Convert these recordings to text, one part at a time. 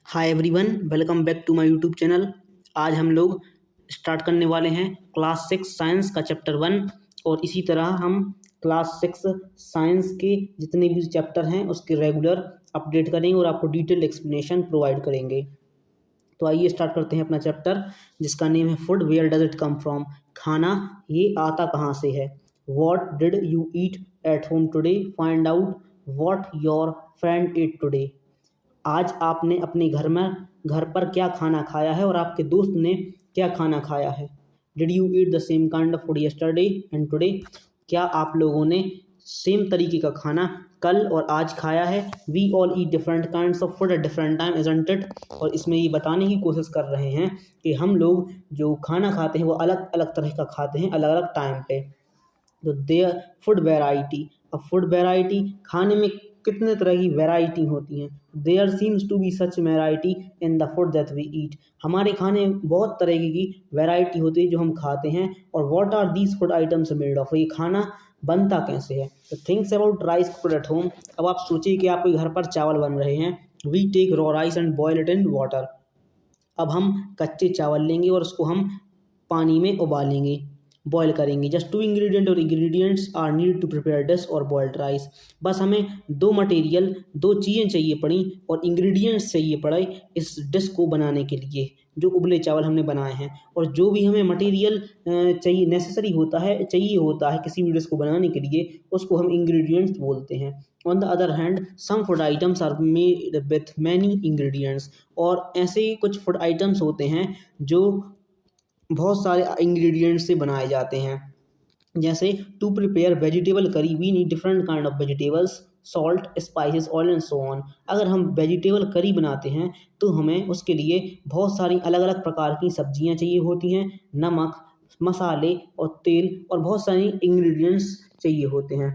Hi everyone, welcome back to my YouTube channel. आज हम लोग स्टार्ट करने वाले हैं क्लास 6 साइंस का चैप्टर 1 और इसी तरह हम क्लास 6 साइंस के जितने भी चैप्टर हैं उसके रेगुलर अपडेट करेंगे और आपको डिटेल्ड एक्सप्लेनेशन प्रोवाइड करेंगे। तो आइए स्टार्ट करते हैं अपना चैप्टर जिसका नेम है food, where does it come from. खाना ये आता कहाँ से है। What did you eat at home today, find out what your friend ate today. आज आपने अपने घर पर क्या खाना खाया है और आपके दोस्त ने क्या खाना खाया है। Did you eat the same kind of food yesterday and today. क्या आप लोगों ने सेम तरीके का खाना कल और आज खाया है। We all eat different kinds of food at different time isn't it. और इसमें ये बताने की कोशिश कर रहे हैं कि हम लोग जो खाना खाते हैं वो अलग अलग तरह का खाते हैं अलग अलग टाइम पे। तो देयर फूड वेराइटी, अब फूड वेराइटी खाने में कितने तरह की वैरायटी होती हैं। There seems to be such variety in the food that we eat. हमारे खाने में बहुत तरह की वैरायटी होती है जो हम खाते हैं। और what are these food items made of, ये खाना बनता कैसे है। तो thinks about rice cooked at home. अब आप सोचिए कि आपके घर पर चावल बन रहे हैं। We take raw rice and boil it in water. अब हम कच्चे चावल लेंगे और उसको हम पानी में उबालेंगे, बॉयल करेंगे। जस्ट टू इंग्रेडिएंट और ingredients are need to prepare dish और बॉइल्ड राइस। बस हमें दो मटेरियल, दो चीज़ें चाहिए पड़ी और इंग्रेडिएंट्स चाहिए पड़े इस डिश को बनाने के लिए जो उबले चावल हमने बनाए हैं। और जो भी हमें मटेरियल चाहिए, नेसेसरी होता है, चाहिए होता है किसी भी डिश को बनाने के लिए, उसको हम इंग्रेडिएंट्स बोलते हैं। On the other hand some food items are made with many ingredients. और ऐसे कुछ फूड आइटम्स होते हैं जो बहुत सारे इंग्रेडिएंट्स से बनाए जाते हैं। जैसे to prepare vegetable curry we need different kind of vegetables, salt, spices, oil and so on. अगर हम वेजिटेबल करी बनाते हैं तो हमें उसके लिए बहुत सारी अलग अलग प्रकार की सब्जियां चाहिए होती हैं, नमक, मसाले और तेल और बहुत सारी इंग्रेडिएंट्स चाहिए होते हैं।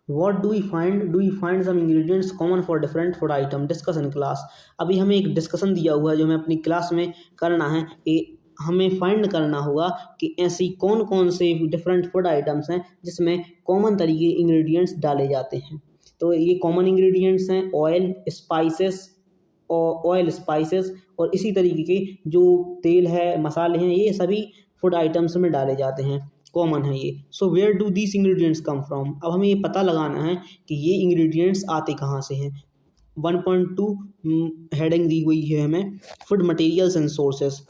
What do we find? Do we find some ingredients common for different food item? Discuss in class. अभी हमें एक डिस्कशन दिया हुआ है जो हमें अपनी क्लास में करना है कि हमें फाइंड करना होगा कि ऐसी कौन कौन से डिफरेंट फूड आइटम्स हैं जिसमें कॉमन तरीके इंग्रेडिएंट्स डाले जाते हैं। तो ये कॉमन इंग्रेडिएंट्स हैं ऑयल, स्पाइसेस और इसी तरीके के जो तेल है, मसाले हैं, ये सभी फूड आइटम्स में डाले जाते हैं, कॉमन है ये। So where do these ingredients come from. अब हमें ये पता लगाना है कि ये इंग्रेडिएंट्स आते कहाँ से हैं। 1.2 हेडिंग दी हुई है हमें, food materials and sources.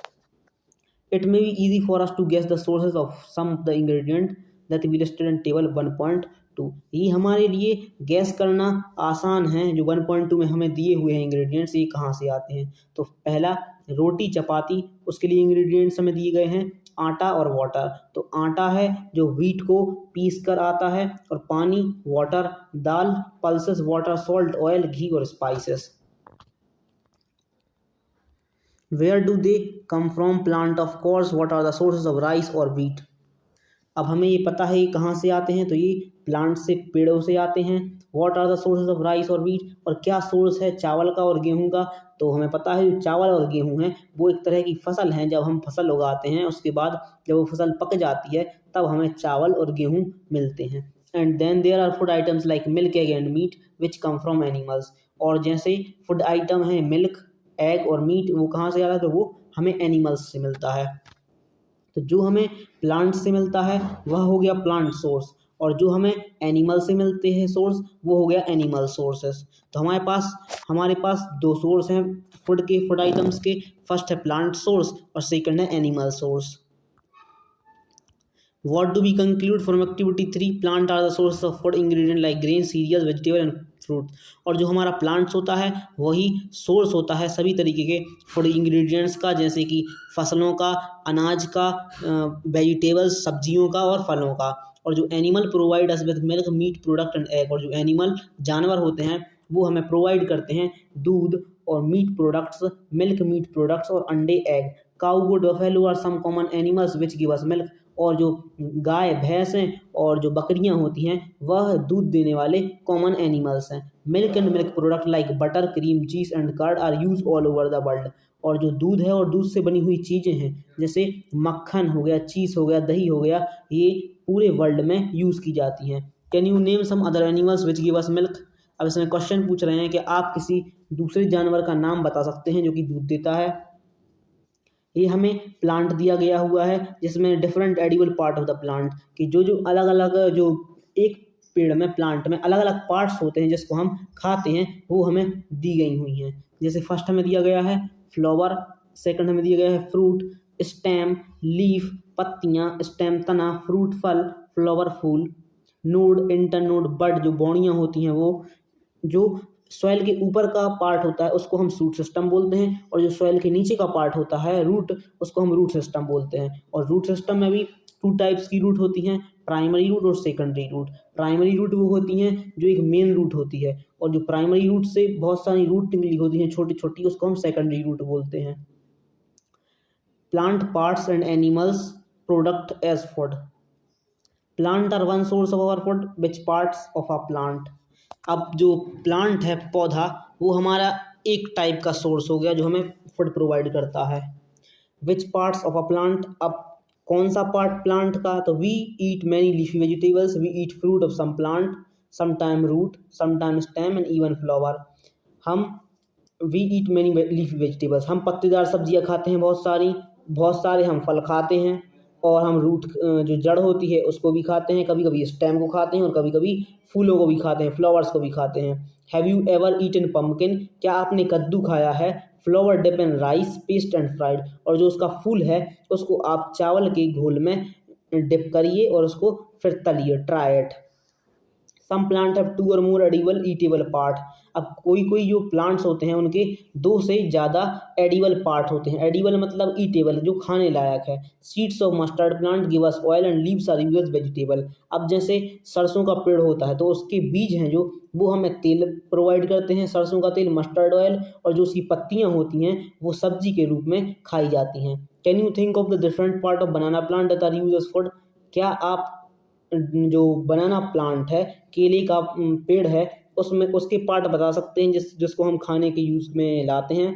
It may be easy for us to guess the sources of some of the ingredient that we listed in table 1.2। ये हमारे लिए गैस करना आसान है जो 1.2 में हमें दिए हुए हैं इंग्रेडिएंट्स ये कहाँ से आते हैं। तो पहला रोटी चपाती, उसके लिए इंग्रेडिएंट्स हमें दिए गए हैं आटा और वाटर। तो आटा है जो व्हीट को पीस कर आता है और पानी, वाटर, दाल, पल्सेस, वाटर, सॉल्ट, ऑयल, घी और spices. Where do they come from? Plant of course. What are the sources of rice or wheat? अब हमें ये पता है ये कहाँ से आते हैं, तो ये प्लांट से, पेड़ों से आते हैं। What are the sources of rice or wheat? और क्या सोर्स है चावल का और गेहूं का। तो हमें पता है जो चावल और गेहूं है वो एक तरह की फसल है। जब हम फसल उगाते हैं उसके बाद जब वो फसल पक जाती है तब हमें चावल और गेहूं मिलते हैं। And then there are food items like milk, egg and meat which come from animals. और जैसे फूड आइटम है मिल्क, एग और मीट, वो कहाँ से आ रहा है, तो वो हमें एनिमल्स से मिलता है। तो जो हमें प्लांट से मिलता है वह हो गया प्लांट सोर्स और जो हमें एनिमल से मिलते हैं सोर्स वो हो गया एनिमल सोर्सेस। तो हमारे पास दो सोर्स हैं फूड आइटम्स के। फर्स्ट है प्लांट सोर्स और सेकंड है animal source. What do we conclude from activity 3? Plant are the sources of food ingredient like grain, cereals, vegetable and fruit। और जो हमारा प्लांट्स होता है वही सोर्स होता है सभी तरीके के फूड इंग्रेडिएंट्स का, जैसे कि फसलों का, अनाज का, वेजिटेबल्स, सब्जियों का और फलों का। और जो animal provide us with milk, meat product and egg. और जो एनिमल जानवर होते हैं वो हमें प्रोवाइड करते हैं दूध और meat products, milk, meat products और अंडे, egg. Cow, goat, buffalo are some common animals which give us milk. और जो गाय, भैंस हैं और जो बकरियां होती हैं वह दूध देने वाले कॉमन एनिमल्स हैं। Milk and milk product like butter, cream, cheese and curd are use all over the world. और जो दूध है और दूध से बनी हुई चीज़ें हैं जैसे मक्खन हो गया, चीज़ हो गया, दही हो गया, ये पूरे वर्ल्ड में यूज़ की जाती हैं। Can you name some other animals which give us milk. अब इसमें क्वेश्चन पूछ रहे हैं कि आप किसी दूसरे जानवर का नाम बता सकते हैं जो कि दूध देता है। ये हमें प्लांट दिया गया हुआ है जिसमें different edible part of the plant कि जो अलग अलग जो एक पेड़ में प्लांट में अलग अलग पार्ट्स होते हैं जिसको हम खाते हैं वो हमें दी गई हुई हैं। जैसे फर्स्ट हमें दिया गया है फ्लावर, सेकंड हमें दिया गया है फ्रूट, स्टेम, लीफ पत्तियां, स्टेम तना, फ्रूट फल, फ्लावर फूल, नोड, इंटरनोड, बड जो बौड़ियां होती हैं वो, जो सॉइल के ऊपर का पार्ट होता है उसको हम रूट सिस्टम बोलते हैं, और जो सॉइल के नीचे का पार्ट होता है रूट, उसको हम रूट सिस्टम बोलते हैं। और रूट सिस्टम में भी टू टाइप्स की रूट होती हैं, प्राइमरी रूट और सेकेंडरी रूट। प्राइमरी रूट वो होती हैं जो एक मेन रूट होती है, और जो प्राइमरी रूट से बहुत सारी रूट निकली होती हैं छोटी छोटी, उसको हम सेकेंडरी रूट बोलते हैं। Plant parts and animals product as food. Plant are one source of our food, which parts of a plant. अब जो प्लांट है पौधा वो हमारा एक टाइप का सोर्स हो गया जो हमें फूड प्रोवाइड करता है। Which parts of a plant, अब कौन सा पार्ट प्लांट का, तो we eat many leafy vegetables, we eat fruit of some plant, sometime root, sometime stem and even flower. हम we eat many leafy vegetables, हम पत्तेदार सब्जियां खाते हैं बहुत सारे हम फल खाते हैं, और हम रूट जो जड़ होती है उसको भी खाते हैं, कभी कभी स्टेम को खाते हैं और कभी कभी फूलों को भी खाते हैं, फ्लावर्स को भी खाते हैं। Have you ever eaten pumpkin, क्या आपने कद्दू खाया है। Flower dip in rice, paste and fried, और जो उसका फूल है उसको आप चावल के घोल में डिप करिए और उसको फिर तलिए, try it. Some plant have two or more edible eatable part. अब कोई कोई जो प्लांट्स होते हैं उनके दो से ज़्यादा एडिबल पार्ट होते हैं। एडिबल मतलब ईटेबल, जो खाने लायक है। Seeds of mustard plant give us oil and leaves are used as vegetable. अब जैसे सरसों का पेड़ होता है तो उसके बीज हैं जो वो हमें तेल प्रोवाइड करते हैं, सरसों का तेल, मस्टर्ड ऑयल, और जो उसकी पत्तियां होती हैं वो सब्जी के रूप में खाई जाती हैं। Can you think of the different part of banana plant that are used as food. क्या आप जो बनाना प्लांट है, केले का पेड़ है, उसमें उसके पार्ट बता सकते हैं जिसको हम खाने के यूज में लाते हैं।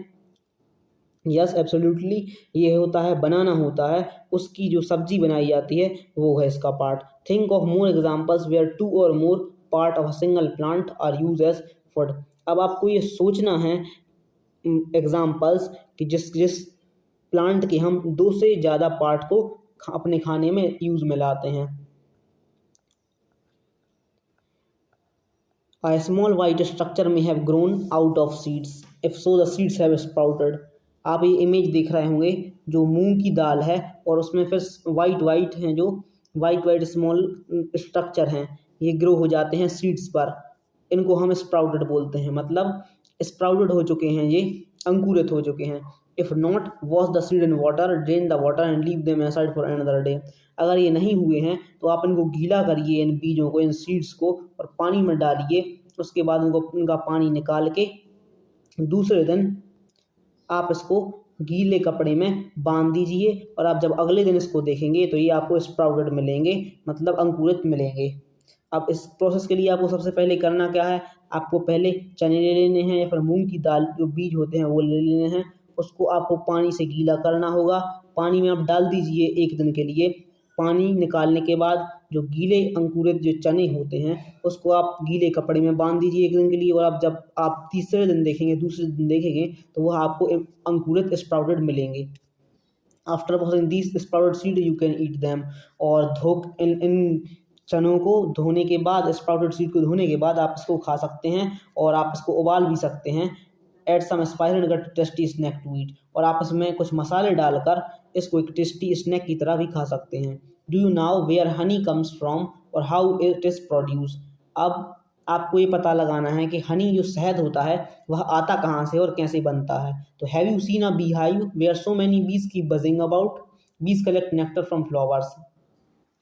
यस एब्सोल्युटली, ये होता है बनाना होता है, उसकी जो सब्जी बनाई जाती है वो है इसका part. Think of more examples where two or more part of a single plant are use as food. अब आपको ये सोचना है एग्जांपल्स कि जिस जिस प्लांट के हम दो से ज़्यादा पार्ट को अपने खाने में यूज में लाते हैं। A small white structure may have grown out of seeds. If so, the seeds have sprouted. आप ये इमेज देख रहे होंगे जो मूंग की दाल है और उसमें फिर वाइट वाइट हैं, जो वाइट वाइट स्मॉल स्ट्रक्चर हैं, ये ग्रो हो जाते हैं सीड्स पर। इनको हम स्प्राउटेड बोलते हैं, मतलब स्प्राउटेड हो चुके हैं, ये अंकुरित हो चुके हैं। If not, wash the seed in water, drain the water and leave them aside for another day. अगर ये नहीं हुए हैं तो आप इनको गीला करिए, इन बीजों को, इन सीड्स को, और पानी में डालिए। उसके बाद इनका पानी निकाल के दूसरे दिन आप इसको गीले कपड़े में बांध दीजिए, और आप जब अगले दिन इसको देखेंगे तो ये आपको स्प्राउटेड मिलेंगे, मतलब अंकुरित मिलेंगे। अब इस प्रोसेस के लिए आपको सबसे पहले करना क्या है, आपको पहले चने ले लेने हैं या फिर मूंग की दाल जो बीज होते हैं वो ले लेने हैं। उसको आपको पानी से गीला करना होगा, पानी में आप डाल दीजिए एक दिन के लिए। पानी निकालने के बाद जो गीले अंकुरित जो चने होते हैं उसको आप गीले कपड़े में बांध दीजिए एक दिन के लिए, और आप जब आप तीसरे दिन देखेंगे, दूसरे दिन देखेंगे तो वह आपको अंकुरित स्प्राउटेड मिलेंगे। After washing these sprouted seed you can eat them. और इन चनों को धोने के बाद, स्प्राउटेड सीड को धोने के बाद आप इसको खा सकते हैं, और आप इसको उबाल भी सकते हैं। Add some spice and get tasty snack to eat. और आप इसमें कुछ मसाले डालकर इसको एक टेस्टी स्नैक की तरह भी खा सकते हैं। Do you know where honey comes from और हाउ इट इज प्रोड्यूस। अब आपको ये पता लगाना है कि हनी जो शहद होता है वह आता कहाँ से और कैसे बनता है। तो have you seen a bee hive where so many bees keep buzzing about. Bees collect nectar from flowers.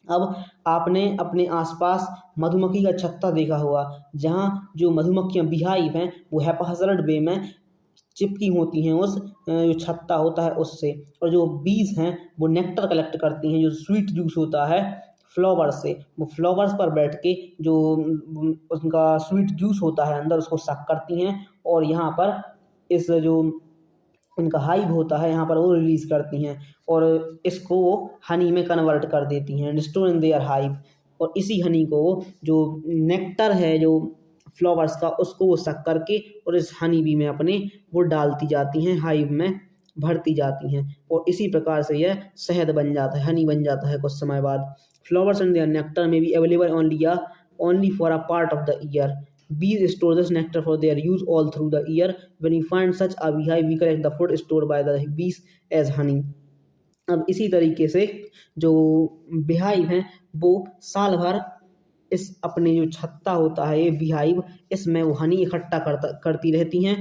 अब आपने अपने आसपास मधुमक्खी का छत्ता देखा होगा, जहाँ जो मधुमक्खियाँ बिहाइव हैं वो हैप्पीहैज़र्ड वे में चिपकी होती हैं उस जो छत्ता होता है उससे, और जो बीज हैं वो नेक्टर कलेक्ट करती हैं, जो स्वीट जूस होता है फ्लावर से, वो फ्लावर्स पर बैठ के जो उनका स्वीट जूस होता है अंदर उसको सक करती हैं, और यहाँ पर इस जो उनका हाइव होता है यहाँ पर वो रिलीज करती हैं, और इसको वो हनी में कन्वर्ट कर देती हैं, स्टोर इन देयर हाइव। और इसी हनी को जो नेक्टर है, जो फ्लावर्स का, उसको वो सक करके और इस हनी बी में अपने वो डालती जाती हैं, हाइव में भरती जाती हैं, और इसी प्रकार से यह शहद बन जाता है, हनी बन जाता है कुछ समय बाद। फ्लावर्स एंड देयर नेक्टर में be available only for a part of the year. Bees store this nectar for their use all through the year. When we find such a beehive, we collect the food stored by the bees as honey. अब इसी तरीके से जो beehive हैं वो साल भर इस अपने जो छत्ता होता है ये beehive, इसमें वो हनी इकट्ठा करती रहती हैं।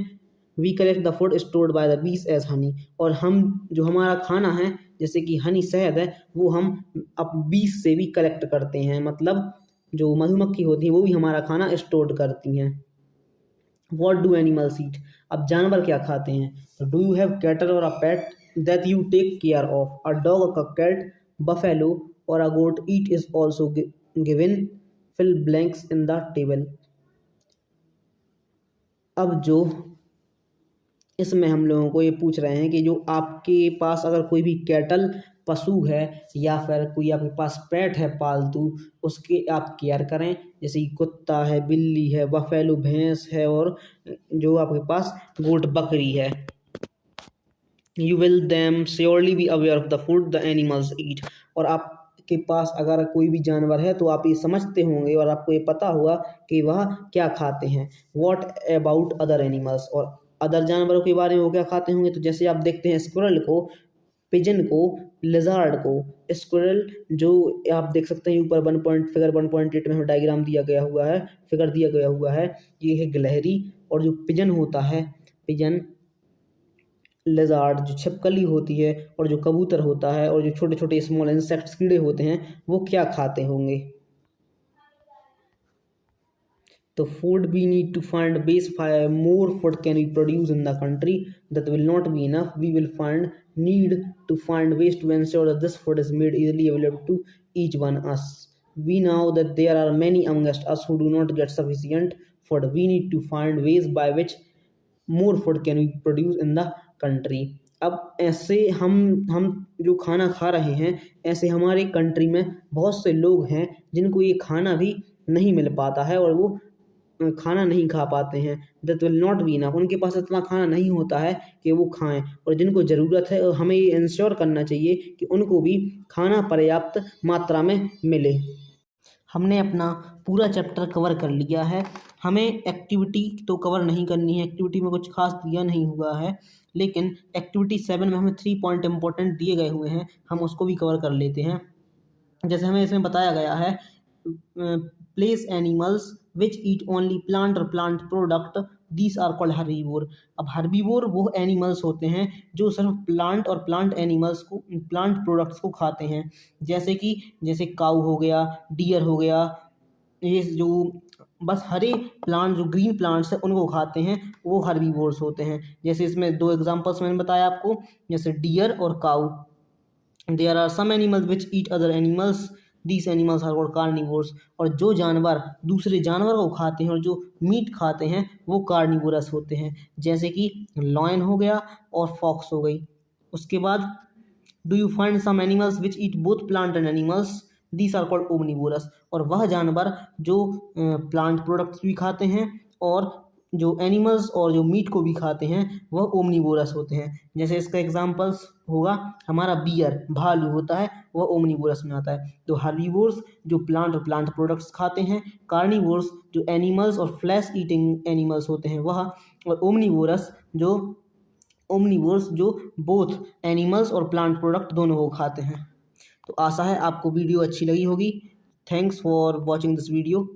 We collect the food stored by the bees as honey, और हम जो हमारा खाना है जैसे कि हनी शहद है वो हम अब बीज से भी कलेक्ट करते हैं, मतलब जो मधुमक्खी होती है वो भी हमारा खाना स्टोर करती हैं। वॉट डू एनिमल्स ईट, अब जानवर क्या खाते हैं? तो do you have cattle or a pet that you take care of? A dog, a cat, buffalo or a goat it is also given, fill blanks in the table. अब जो इसमें हम लोगों को ये पूछ रहे हैं कि जो आपके पास अगर कोई भी कैटल पशु है या फिर कोई आपके पास पेट है पालतू, उसके आप केयर करें, जैसे कि कुत्ता है, बिल्ली है, बफेलो भैंस है, और जो आपके पास गोट बकरी है। You will them surely be aware of the food the animals eat, और आपके पास अगर कोई भी जानवर है तो आप ये समझते होंगे और आपको ये पता होगा कि वह क्या खाते हैं। वॉट अबाउट अदर एनिमल्स, और अदर जानवरों के बारे में वो क्या खाते होंगे? तो जैसे आप देखते हैं स्क्विरल को, पिजन को, लिजर्ड को। स्क्विरल जो आप देख सकते हैं ऊपर फिगर 1.8 में डायग्राम दिया गया हुआ है, फिगर दिया गया हुआ है, ये है गिलहरी। और जो पिजन होता है, पिजन, लिजर्ड जो छिपकली होती है, और जो कबूतर होता है, और जो छोटे छोटे स्मॉल इंसेक्ट्स कीड़े होते हैं वो क्या खाते होंगे? तो food we need to find base fire, more food can be produced in the country, that will not be enough. We will need to find ways to ensure that this food is made easily available to each one us. We know that there are many amongst us who do not get sufficient food. We need to find ways by which more food can be produced in the country. अब ऐसे हम जो खाना खा रहे हैं, ऐसे हमारे कंट्री में बहुत से लोग हैं जिनको ये खाना भी नहीं मिल पाता है और वो खाना नहीं खा पाते हैं। That will not be enough, उनके पास इतना खाना नहीं होता है कि वो खाएं, और जिनको ज़रूरत है हमें ये इंश्योर करना चाहिए कि उनको भी खाना पर्याप्त मात्रा में मिले। हमने अपना पूरा चैप्टर कवर कर लिया है। हमें एक्टिविटी तो कवर नहीं करनी है, एक्टिविटी में कुछ खास दिया नहीं हुआ है, लेकिन एक्टिविटी 7 में हमें 3 पॉइंट इंपॉर्टेंट दिए गए हुए हैं, हम उसको भी कवर कर लेते हैं। जैसे हमें इसमें बताया गया है place animals which eat only plant or plant product, these are called herbivore. अब हर्बीवोर वो एनिमल्स होते हैं जो सिर्फ प्लांट और प्लांट एनिमल्स को, प्लांट प्रोडक्ट्स को खाते हैं, जैसे काऊ हो गया, डियर हो गया, ये जो बस हरे प्लांट जो ग्रीन प्लांट्स हैं उनको खाते हैं, वो हर्बीवोर्स होते हैं। जैसे इसमें 2 एग्जांपल्स मैंने बताया आपको, जैसे डियर और cow. There are some animals which eat other animals, these animals are called carnivores. और जो जानवर दूसरे जानवर को खाते हैं और जो मीट खाते हैं वो कार्निवोरस होते हैं, जैसे कि लॉयन हो गया और फॉक्स हो गई। उसके बाद do you find some animals which eat both plant and animals, these are called omnivorous. और वह जानवर जो प्लांट प्रोडक्ट्स भी खाते हैं और जो एनिमल्स और जो मीट को भी खाते हैं वह ओमनिवोरस होते हैं। जैसे इसका एग्जांपल्स होगा हमारा बियर, भालू होता है, वह ओमनिवोरस में आता है। तो हर्बीवोर्स जो प्लांट और प्लांट प्रोडक्ट्स खाते हैं, कार्निवोर्स जो एनिमल्स और फ्लैश ईटिंग एनिमल्स होते हैं वह, और ओमनिवोरस जो बोथ एनिमल्स और प्लांट प्रोडक्ट दोनों को खाते हैं। तो आशा है आपको वीडियो अच्छी लगी होगी। Thanks for watching this video.